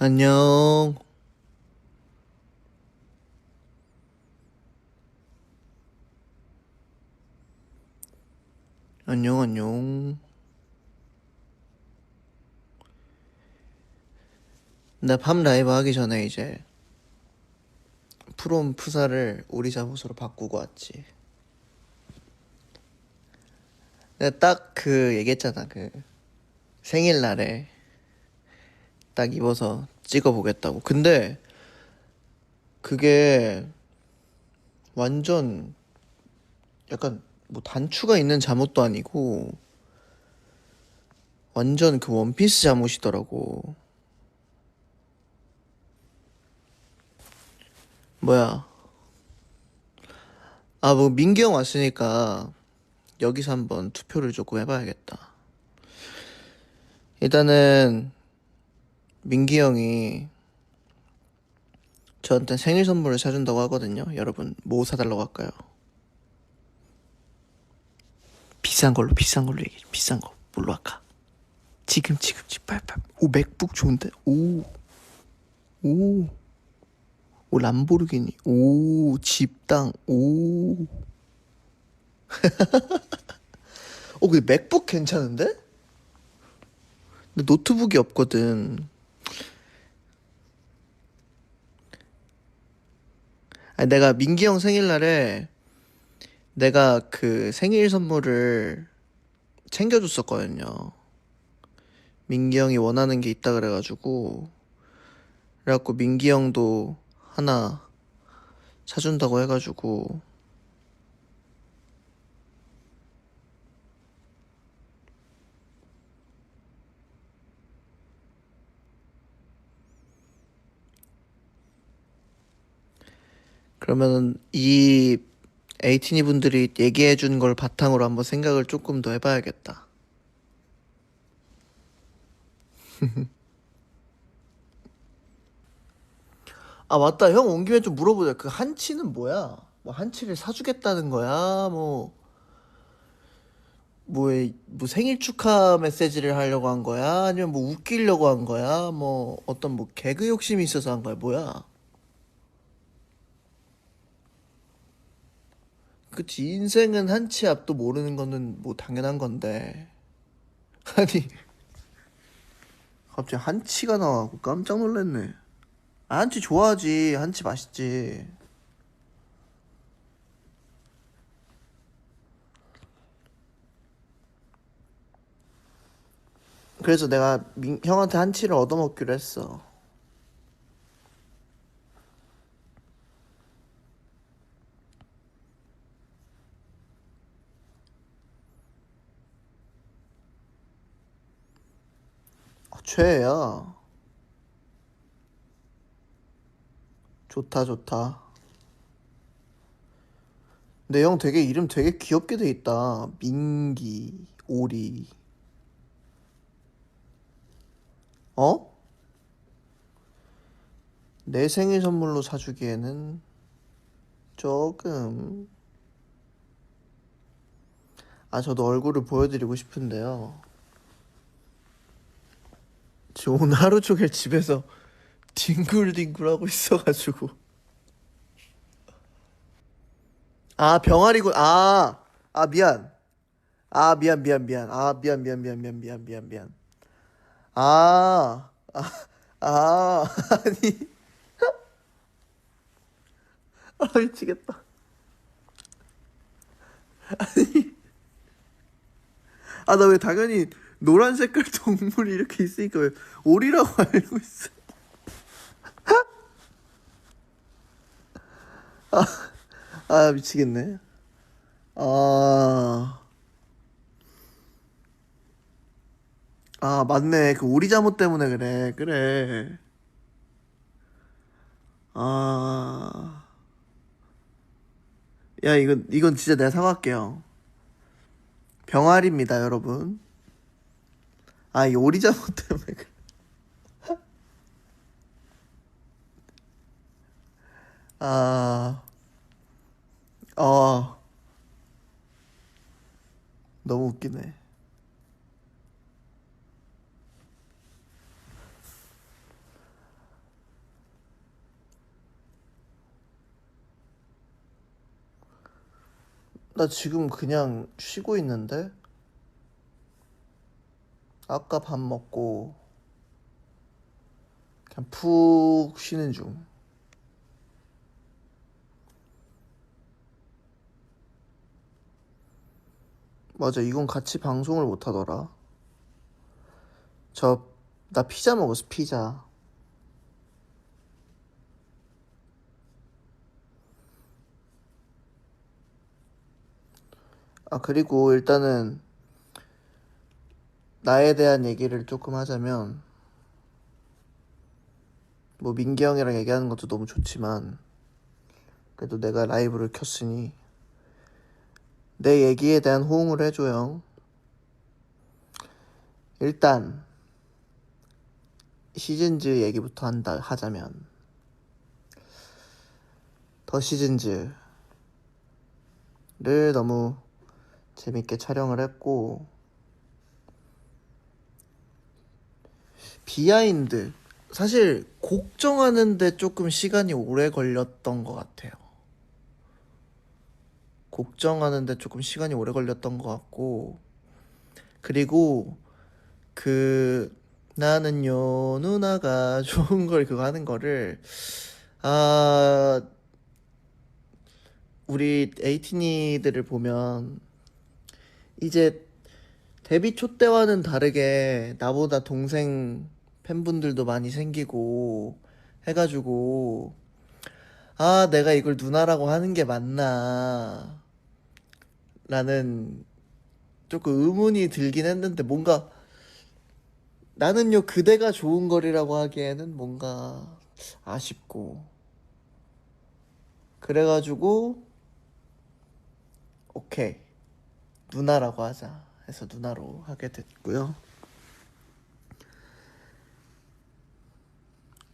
안녕. 안녕, 안녕. 나 밤 라이브 하기 전에 이제 프롬 프사를 우리 잠옷으로 바꾸고 왔지. 내가 딱 그 얘기했잖아. 그 생일날에 딱 입어서 찍어보겠다고. 근데 그게 완전 약간 뭐 단추가 있는 잠옷도 아니고 완전 그 원피스 잠옷이더라고. 뭐야. 아, 뭐 민기 형 왔으니까 여기서 한번 투표를 조금 해봐야겠다. 일단은 민기 형이 저한테 생일 선물을 사준다고 하거든요. 여러분, 뭐 사달라고 할까요? 비싼 걸로 얘기해. 비싼 거. 뭘로 할까? 지금, 빨빨. 오, 맥북 좋은데? 오, 오, 람보르기니. 오, 집당. 오. 근데 맥북 괜찮은데? 근데 노트북이 없거든. 아니, 내가 민기 형 생일날에 내가 그 생일 선물을 챙겨줬었거든요. 민기 형이 원하는 게 있다 그래갖고 민기 형도 하나 사준다고 해가지고 그러면은 이 에이티니 분들이 얘기해 준 걸 바탕으로 한번 생각을 조금 더 해봐야겠다. 아, 맞다. 형 온 김에 좀 물어보자. 그 한치는 뭐야? 뭐 한치를 사주겠다는 거야? 뭐 생일 축하 메시지를 하려고 한 거야? 아니면 뭐 웃기려고 한 거야? 뭐 어떤 뭐 개그 욕심이 있어서 한 거야? 뭐야? 그치. 인생은 한치 앞도 모르는 거는 뭐 당연한 건데. 아니, 갑자기 한치가 나와고 깜짝 놀랐네. 아, 한치 좋아하지. 한치 맛있지. 그래서 내가 형한테 한치를 얻어먹기로 했어. 최애야. 좋다, 좋다. 근데 형 되게 이름 되게 귀엽게 돼 있다. 민기, 오리. 어? 내 생일 선물로 사주기에는 조금. 아, 저도 얼굴을 보여드리고 싶은데요. 지금 오늘 하루 종일 집에서 뒹굴뒹굴 하고 있어가지고. 아, 병아리군. 미안. 미안. 미안. 아, 아니. 아, 미치겠다. 아, 나 왜 당연히 노란 색깔 동물이 이렇게 있으니까 왜 오리라고 알고 있어. 아, 미치겠네. 아, 맞네. 그 오리 잠옷 때문에 그래. 그래. 아, 야, 이건 진짜 내가 사갈게요. 병아리입니다, 여러분. 아, 이 오리 잠옷 때문에 그래. 아, 어, 너무 웃기네. 나 지금 그냥 쉬고 있는데? 아까 밥 먹고 그냥 푹 쉬는 중. 맞아, 이건 같이 방송을 못 하더라. 나 피자 먹었어, 피자. 아, 그리고 일단은 나에 대한 얘기를 조금 하자면, 뭐 민기 형이랑 얘기하는 것도 너무 좋지만, 그래도 내가 라이브를 켰으니 내 얘기에 대한 호응을 해줘, 형. 일단 시즌즈 얘기부터 하자면, 더 시즌즈를 너무 재밌게 촬영을 했고, 비하인드, 사실 곡 정하는데 조금 시간이 오래 걸렸던 것 같아요. 곡 정하는데 조금 시간이 오래 걸렸던 것 같고, 그리고 그 나는요 누나가 좋은 걸 그거 하는 거를, 아, 우리 에이티니들을 보면 이제 데뷔 초 때와는 다르게 나보다 동생 팬분들도 많이 생기고 해가지고, 아, 내가 이걸 누나라고 하는 게 맞나 라는 조금 의문이 들긴 했는데, 뭔가 나는요 그대가 좋은 거리라고 하기에는 뭔가 아쉽고, 그래가지고 오케이, 누나라고 하자 해서 누나로 하게 됐고요.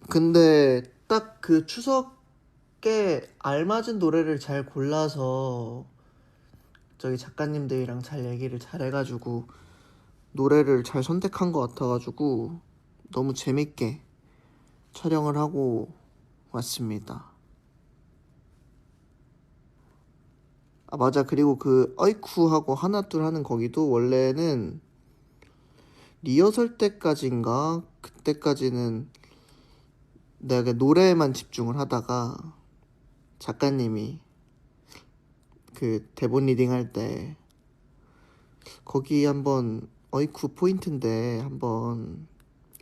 근데 딱 그 추석에 알맞은 노래를 잘 골라서 저기 작가님들이랑 잘 얘기를 잘 해가지고 노래를 잘 선택한 것 같아가지고 너무 재밌게 촬영을 하고 왔습니다. 아, 맞아. 그리고 그 어이쿠하고 하나둘 하는 거기도 원래는 리허설 때까지인가 그때까지는 내가 노래에만 집중을 하다가 작가님이 그 대본 리딩 할 때 거기 한번 어이쿠 포인트인데 한번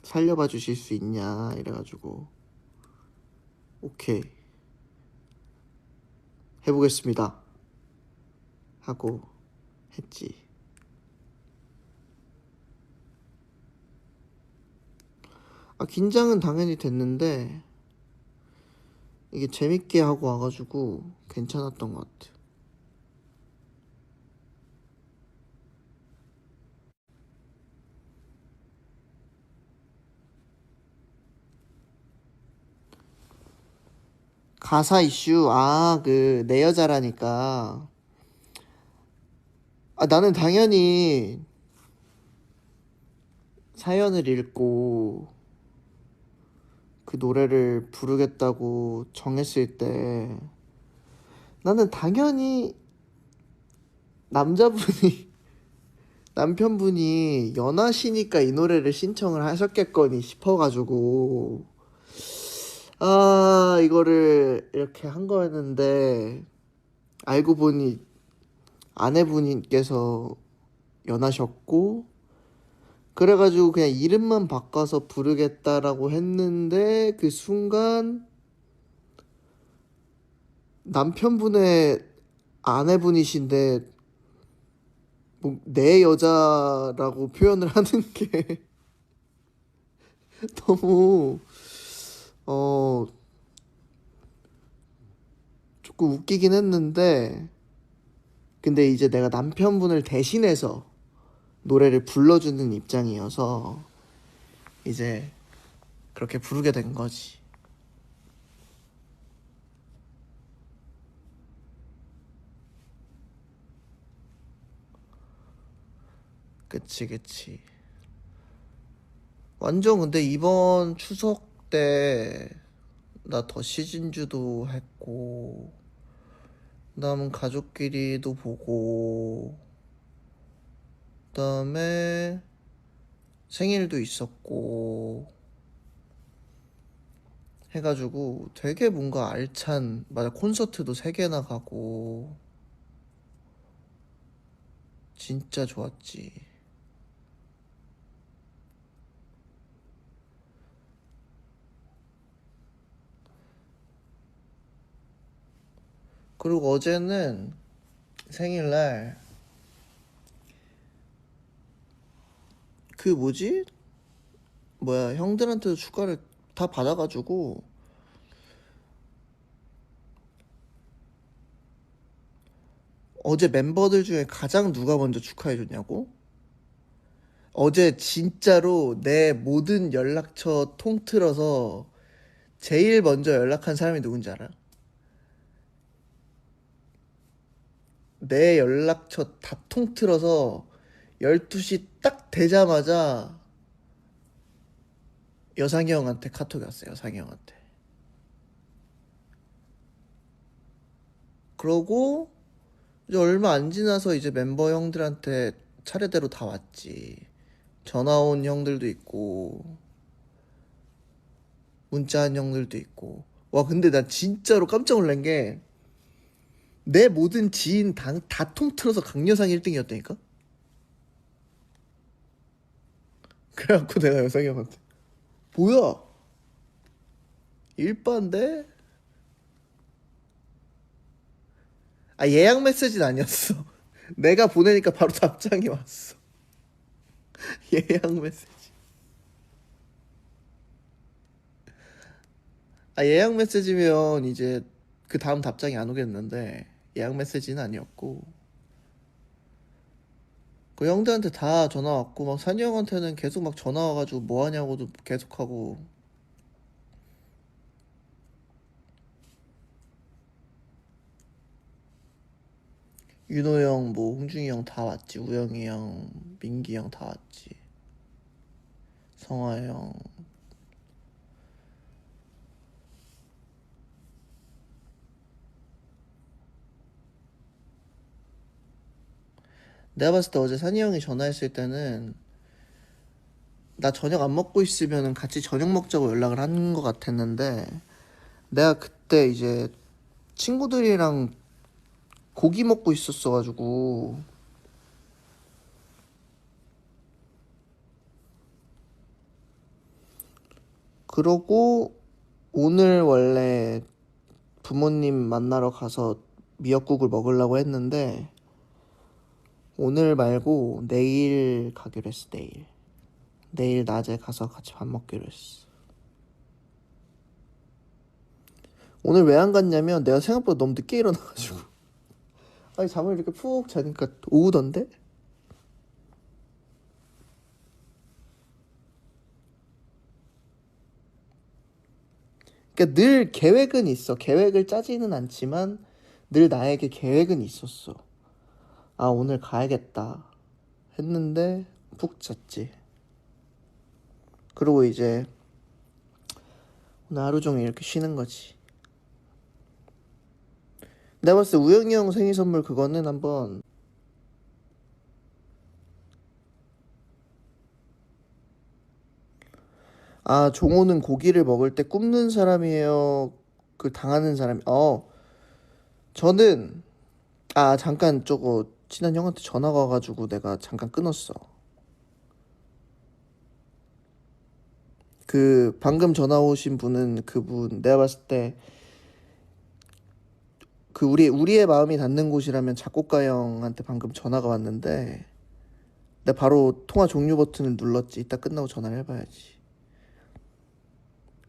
살려봐 주실 수 있냐 이래가지고 오케이 해보겠습니다 하고 했지. 아, 긴장은 당연히 됐는데 이게 재밌게 하고 와가지고 괜찮았던 것 같아. 가사 이슈, 아, 그 내 여자라니까. 아, 나는 당연히 사연을 읽고 그 노래를 부르겠다고 정했을 때 나는 당연히 남자분이 남편분이 연하시니까 이 노래를 신청을 하셨겠거니 싶어가지고, 아, 이거를 이렇게 한 거였는데 알고 보니 아내분께서 연하셨고, 그래가지고 그냥 이름만 바꿔서 부르겠다라고 했는데 그 순간 남편분의 아내분이신데 뭐 내 여자라고 표현을 하는 게 너무 어 조금 웃기긴 했는데, 근데 이제 내가 남편분을 대신해서 노래를 불러주는 입장이어서 이제 그렇게 부르게 된 거지. 그치, 그치. 완전. 근데 이번 추석 때 나 더 시즌즈도 했고 그다음은 가족끼리도 보고, 그다음에 생일도 있었고 해가지고 되게 뭔가 알찬, 맞아, 콘서트도 3개나 가고 진짜 좋았지. 그리고 어제는 생일날 그 뭐지? 뭐야, 형들한테도 축하를 다 받아가지고 어제 멤버들 중에 가장 누가 먼저 축하해줬냐고? 어제 진짜로 내 모든 연락처 통틀어서 제일 먼저 연락한 사람이 누군지 알아? 내 연락처 다 통틀어서 12시 딱 되자마자 여상이 형한테 카톡이 왔어요. 여상이 형한테. 그러고 이제 얼마 안 지나서 이제 멤버 형들한테 차례대로 다 왔지. 전화 온 형들도 있고 문자한 형들도 있고. 와, 근데 나 진짜로 깜짝 놀란 게 내 모든 지인 다 통틀어서 강여상 1등이었다니까? 그래갖고 내가 여상이 형한테 뭐야? 일반데? 아, 예약 메시지는 아니었어. 내가 보내니까 바로 답장이 왔어. 예약 메시지. 아, 예약 메시지면 이제 그 다음 답장이 안 오겠는데 예약 메시지는 아니었고, 그 형들한테 다 전화 왔고 막 산이 형한테는 계속 막 전화 와가지고 뭐 하냐고도 계속 하고. 윤호 형, 뭐 홍중이 형 다 왔지. 우영이 형, 민기 형 다 왔지. 성화 형. 내가 봤을 때 어제 산이 형이 전화했을 때는 나 저녁 안 먹고 있으면 같이 저녁 먹자고 연락을 한 것 같았는데, 내가 그때 이제 친구들이랑 고기 먹고 있었어가지고 그러고 오늘 원래 부모님 만나러 가서 미역국을 먹으려고 했는데 오늘 말고 내일 가기로 했어. 내일 낮에 가서 같이 밥 먹기로 했어. 오늘 왜 안 갔냐면 내가 생각보다 너무 늦게 일어나가지고 아니, 잠을 이렇게 푹 자니까 오후던데? 그러니까 늘 계획은 있어. 계획을 짜지는 않지만 늘 나에게 계획은 있었어. 아, 오늘 가야겠다 했는데 푹 잤지. 그리고 이제 오늘 하루 종일 이렇게 쉬는 거지. 내가 봤을 때 우영이 형 생일 선물 그거는 한번, 아, 종호는 고기를 먹을 때 굽는 사람이에요? 그 당하는 사람이, 저는, 아, 잠깐 저거 친한 형한테 전화가 와가지고 내가 잠깐 끊었어. 그 방금 전화 오신 분은 그분, 내가 봤을 때 그 우리의 마음이 닿는 곳이라면 작곡가 형한테 방금 전화가 왔는데 내가 바로 통화 종료 버튼을 눌렀지. 이따 끝나고 전화를 해봐야지.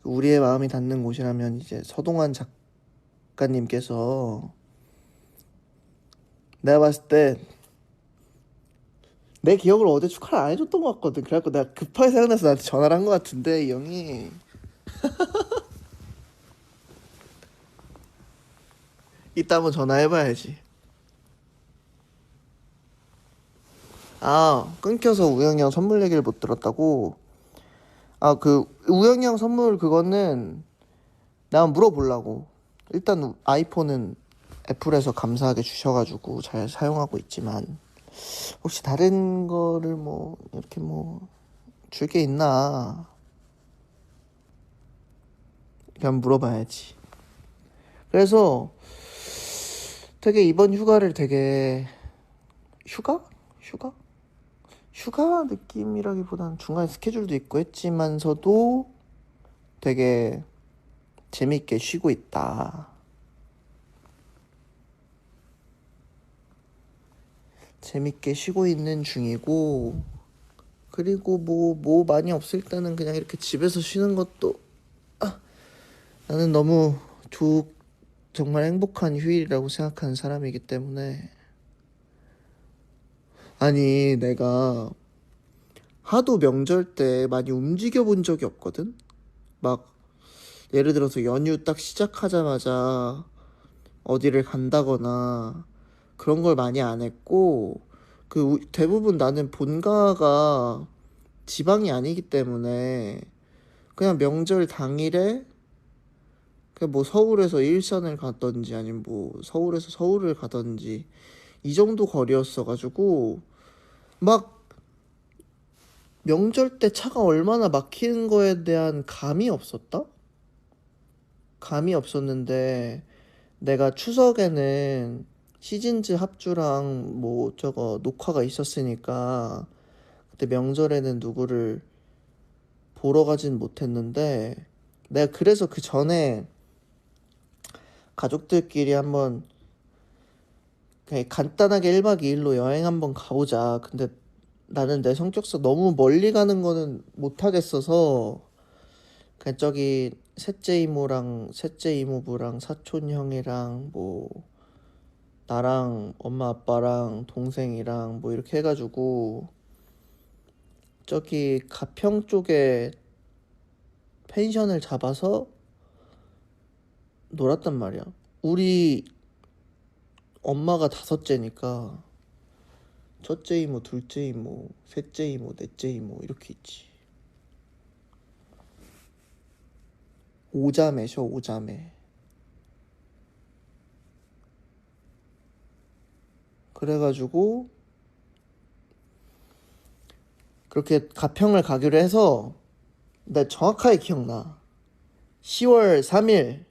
그 우리의 마음이 닿는 곳이라면 이제 서동환 작가님께서, 내가 봤을 때 내 기억을 어제 축하를 안 해줬던 것 같거든. 그래갖고 내가 급하게 생각나서 나한테 전화를 한 것 같은데 이 형이 이따 한번 전화해봐야지. 아, 끊겨서 우영이 형 선물 얘기를 못 들었다고? 아, 그 우영이 형 선물 그거는 나 물어보려고. 일단 아이폰은 애플에서 감사하게 주셔가지고 잘 사용하고 있지만 혹시 다른 거를 뭐 이렇게 뭐 줄 게 있나 그냥 물어봐야지. 그래서 되게 이번 휴가를 되게 휴가? 휴가? 휴가 느낌이라기보다는 중간에 스케줄도 있고 했지만서도 되게 재밌게 쉬고 있다. 재밌게 쉬고 있는 중이고, 그리고 뭐 많이 없을 때는 그냥 이렇게 집에서 쉬는 것도 나는 너무 정말 행복한 휴일이라고 생각하는 사람이기 때문에. 아니, 내가 하도 명절 때 많이 움직여 본 적이 없거든? 막, 예를 들어서 연휴 딱 시작하자마자 어디를 간다거나 그런 걸 많이 안 했고, 대부분 나는 본가가 지방이 아니기 때문에 그냥 명절 당일에 그냥 뭐 서울에서 일산을 가든지 아니면 뭐 서울에서 서울을 가든지 이 정도 거리였어가지고 막 명절 때 차가 얼마나 막히는 거에 대한 감이 없었다? 감이 없었는데 내가 추석에는 시즌즈 합주랑 뭐 저거 녹화가 있었으니까 그때 명절에는 누구를 보러 가진 못했는데 내가 그래서 그 전에 가족들끼리 한번 그냥 간단하게 1박 2일로 여행 한번 가보자. 근데 나는 내 성격상 너무 멀리 가는 거는 못 하겠어서 그냥 저기 셋째 이모랑 셋째 이모부랑 사촌 형이랑 뭐 나랑 엄마 아빠랑 동생이랑 뭐 이렇게 해가지고 저기 가평 쪽에 펜션을 잡아서 놀았단 말이야. 우리 엄마가 다섯째니까 첫째 이모, 둘째 이모, 셋째 이모, 넷째 이모 이렇게 있지. 오자매셔, 오자매. 그래가지고 그렇게 가평을 가기로 해서 나 정확하게 기억나. 10월 3일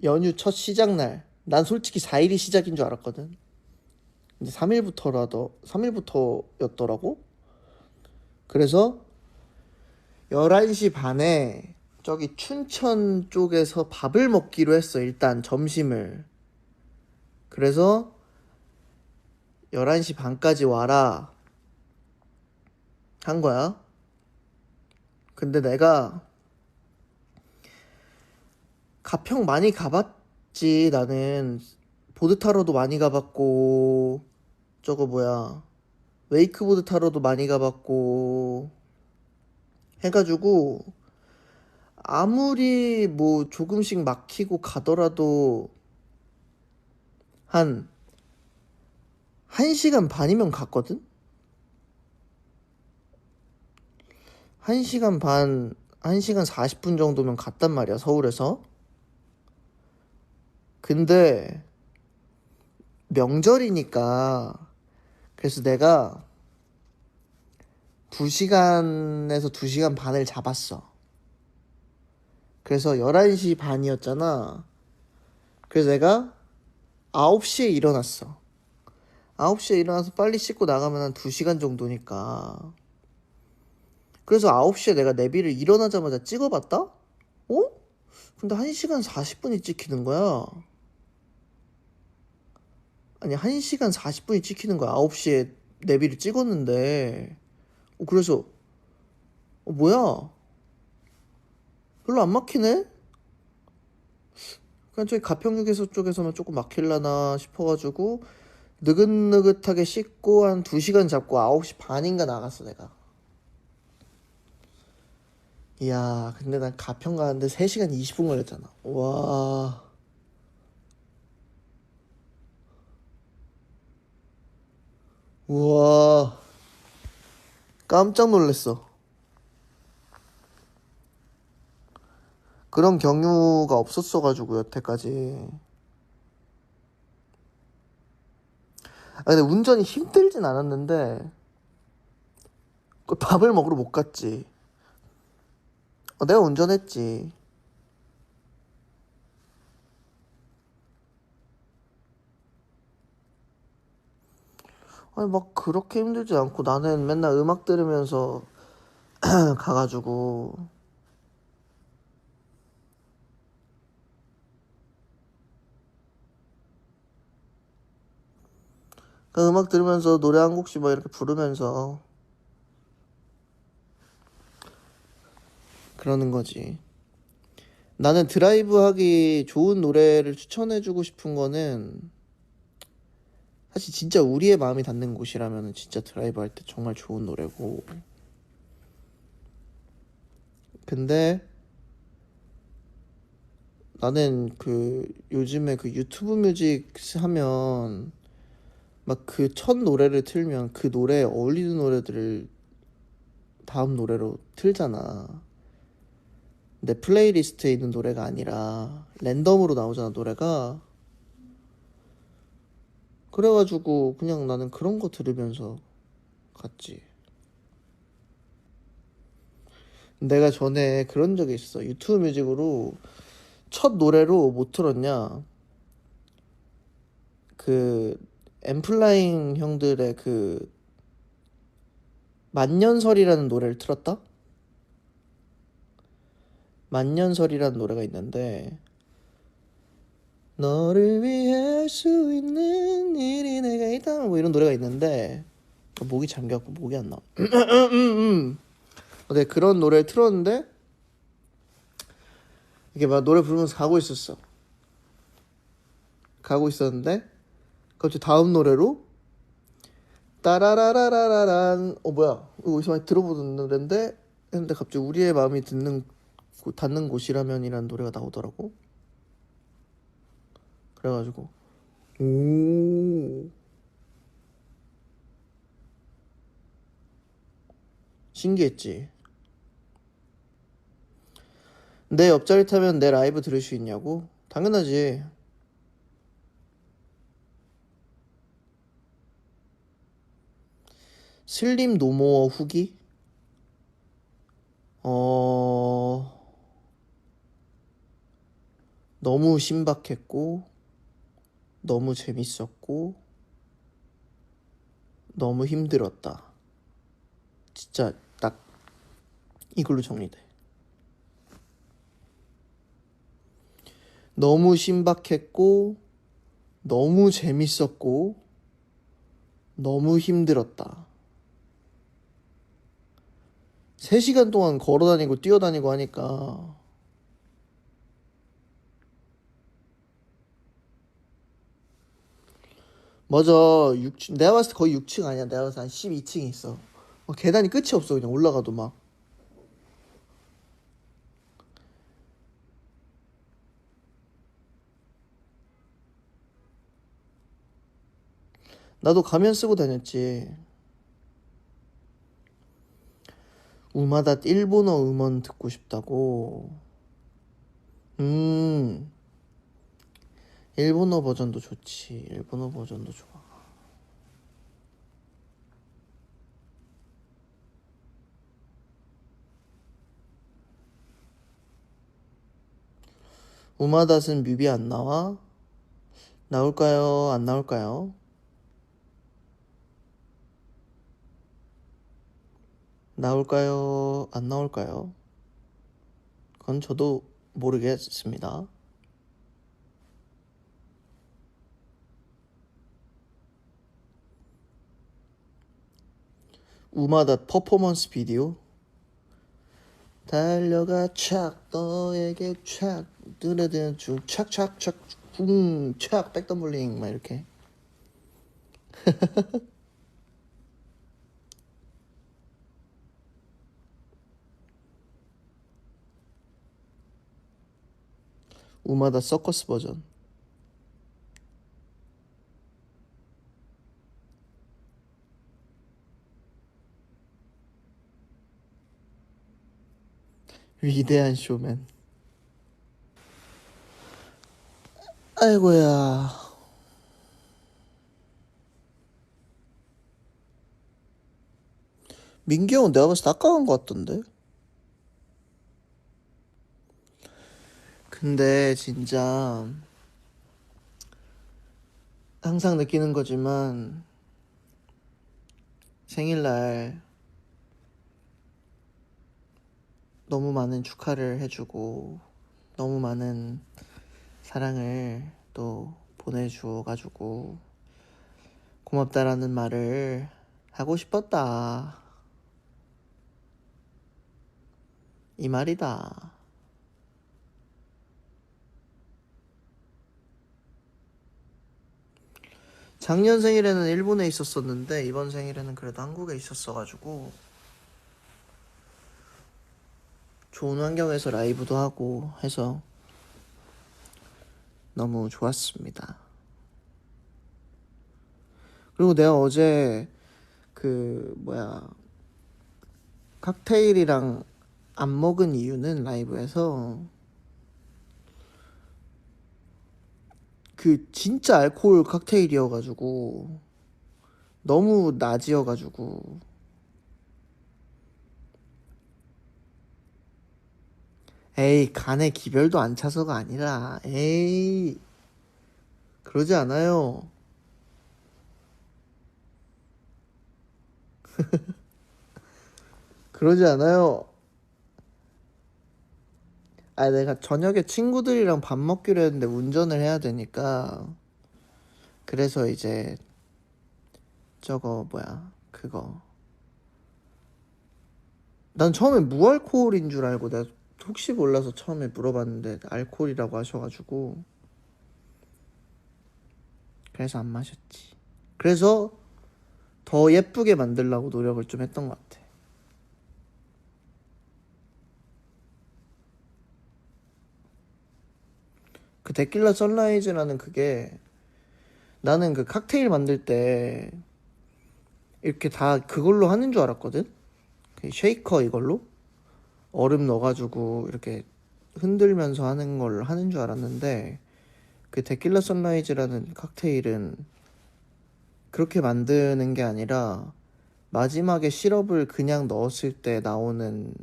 연휴 첫 시작날. 난 솔직히 4일이 시작인 줄 알았거든. 근데 3일부터였더라고. 그래서 11시 반에 저기 춘천 쪽에서 밥을 먹기로 했어. 일단 점심을. 그래서 11시 반까지 와라 한 거야. 근데 내가 가평 많이 가봤지. 나는 보드 타러도 많이 가봤고 저거 뭐야 웨이크보드 타러도 많이 가봤고 해가지고 아무리 뭐 조금씩 막히고 가더라도 한 1시간 반이면 갔거든? 1시간 반, 1시간 40분 정도면 갔단 말이야, 서울에서. 근데 명절이니까 그래서 내가 2시간에서 2시간 반을 잡았어. 그래서 11시 반이었잖아. 그래서 내가 9시에 일어났어. 9시에 일어나서 빨리 씻고 나가면 한 2시간 정도니까. 그래서 9시에 내가 내비를 일어나자마자 찍어봤다? 어? 근데 1시간 40분이 찍히는 거야. 아니, 1시간 40분이 찍히는 거야. 9시에 내비를 찍었는데. 그래서, 뭐야? 별로 안 막히네? 그냥 저기 가평휴게소 쪽에서만 조금 막힐라나 싶어가지고, 느긋느긋하게 씻고 한 2시간 잡고 9시 반인가 나갔어, 내가. 이야, 근데 난 가평 가는데 3시간 20분 걸렸잖아. 와, 우와, 깜짝 놀랐어. 그런 경우가 없었어가지고 여태까지. 근데 운전이 힘들진 않았는데 그 밥을 먹으러 못 갔지. 내가 운전했지. 아니 막 그렇게 힘들지 않고 나는 맨날 음악 들으면서 가가지고 그 음악 들으면서 노래 한 곡씩 막 이렇게 부르면서 그러는 거지. 나는 드라이브 하기 좋은 노래를 추천해주고 싶은 거는 사실 진짜 우리의 마음이 닿는 곳이라면 진짜 드라이브 할 때 정말 좋은 노래고. 근데 나는 그 요즘에 그 유튜브 뮤직 하면 막 그 첫 노래를 틀면 그 노래에 어울리는 노래들을 다음 노래로 틀잖아. 내 플레이리스트에 있는 노래가 아니라 랜덤으로 나오잖아, 노래가. 그래가지고 그냥 나는 그런 거 들으면서 갔지. 내가 전에 그런 적이 있어. 유튜브 뮤직으로 첫 노래로 뭐 틀었냐? 그 엠플라잉 형들의 그 만년설이라는 노래를 틀었다? 만년설이라는 노래가 있는데 너를 위해 할 수 있는 일이 내가 있다면 뭐 이런 노래가 있는데 목이 잠겨갖고 목이 안 나와. 근데 그런 노래를 틀었는데 이게 막 노래 부르면서 가고 있었는데 갑자기 다음 노래로 따라라라라란 뭐야 이거 어디서 많이 들어보던 노래인데 했는데 갑자기 우리의 마음이 닿는 곳이라면이라는 노래가 나오더라고. 그래가지고 오 신기했지. 내 옆자리 타면 내 라이브 들을 수 있냐고? 당연하지. 슬림 노모어 후기? 어... 너무 신박했고 너무 재밌었고 너무 힘들었다. 진짜 딱 이걸로 정리돼. 너무 신박했고 너무 재밌었고 너무 힘들었다. 3시간 동안 걸어다니고 뛰어다니고 하니까 맞아. 내가 봤을 때 거의 6층 아니야. 내가 봤을 때 한 12층이 있어. 계단이 끝이 없어. 그냥 올라가도 막. 나도 가면 쓰고 다녔지. 우마다 일본어 음원 듣고 싶다고. 음, 일본어 버전도 좋지. 일본어 버전도 좋아. 우마닷은 뮤비 안 나와? 나올까요? 안 나올까요? 나올까요? 안 나올까요? 그건 저도 모르겠습니다. 우마닷 퍼포먼스 비디오? 달려가 착 너에게 착 드르드 쭉 착착착 쿵착 백덤블링 막 이렇게. 우마다 서커스 버전. 위대한 쇼맨. 아이고야. 민기 형은 내가 봤을 때 아까운 것 같던데. 근데 진짜 항상 느끼는 거지만 생일날 너무 많은 축하를 해주고 너무 많은 사랑을 또 보내주어가지고 고맙다라는 말을 하고 싶었다. 이 말이다. 작년 생일에는 일본에 있었었는데 이번 생일에는 그래도 한국에 있었어가지고 좋은 환경에서 라이브도 하고 해서 너무 좋았습니다. 그리고 내가 어제 칵테일이랑 안 먹은 이유는 라이브에서 진짜 알코올 칵테일이어가지고 너무 낮이어가지고 에이 간에 기별도 안 차서가 아니라 에이 그러지 않아요. 그러지 않아요. 아 내가 저녁에 친구들이랑 밥 먹기로 했는데 운전을 해야 되니까 그래서 이제 그거 난 처음에 무알코올인 줄 알고 내가 혹시 몰라서 처음에 물어봤는데 알코올이라고 하셔가지고 그래서 안 마셨지. 그래서 더 예쁘게 만들려고 노력을 좀 했던 것 같아. 그 데킬라 선라이즈라는 그게 나는 그 칵테일 만들 때 이렇게 다 그걸로 하는 줄 알았거든. 그 쉐이커 이걸로 얼음 넣어가지고 이렇게 흔들면서 하는 걸 하는 줄 알았는데 그 데킬라 선라이즈라는 칵테일은 그렇게 만드는 게 아니라 마지막에 시럽을 그냥 넣었을 때 나오는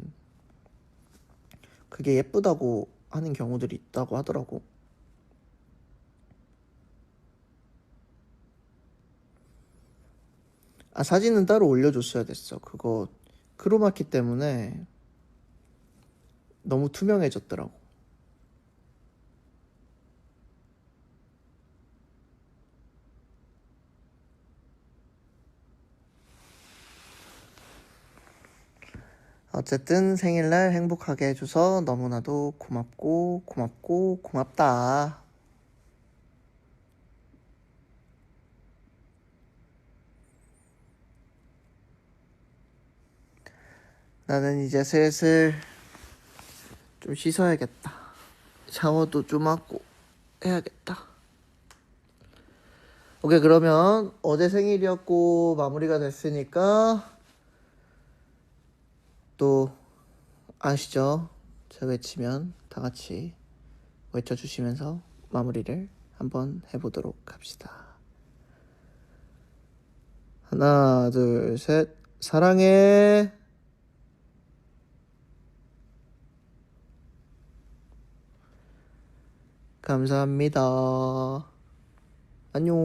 그게 예쁘다고 하는 경우들이 있다고 하더라고. 아, 사진은 따로 올려줬어야 됐어. 그거 크로마키 때문에 너무 투명해졌더라고. 어쨌든 생일날 행복하게 해줘서 너무나도 고맙고 고맙고 고맙다. 나는 이제 슬슬 좀 씻어야겠다. 샤워도 좀 하고 해야겠다. 오케이, 그러면 어제 생일이었고 마무리가 됐으니까 또 아시죠? 제가 외치면 다 같이 외쳐주시면서 마무리를 한번 해보도록 합시다. 하나, 둘, 셋. 사랑해. 감사합니다. 안녕.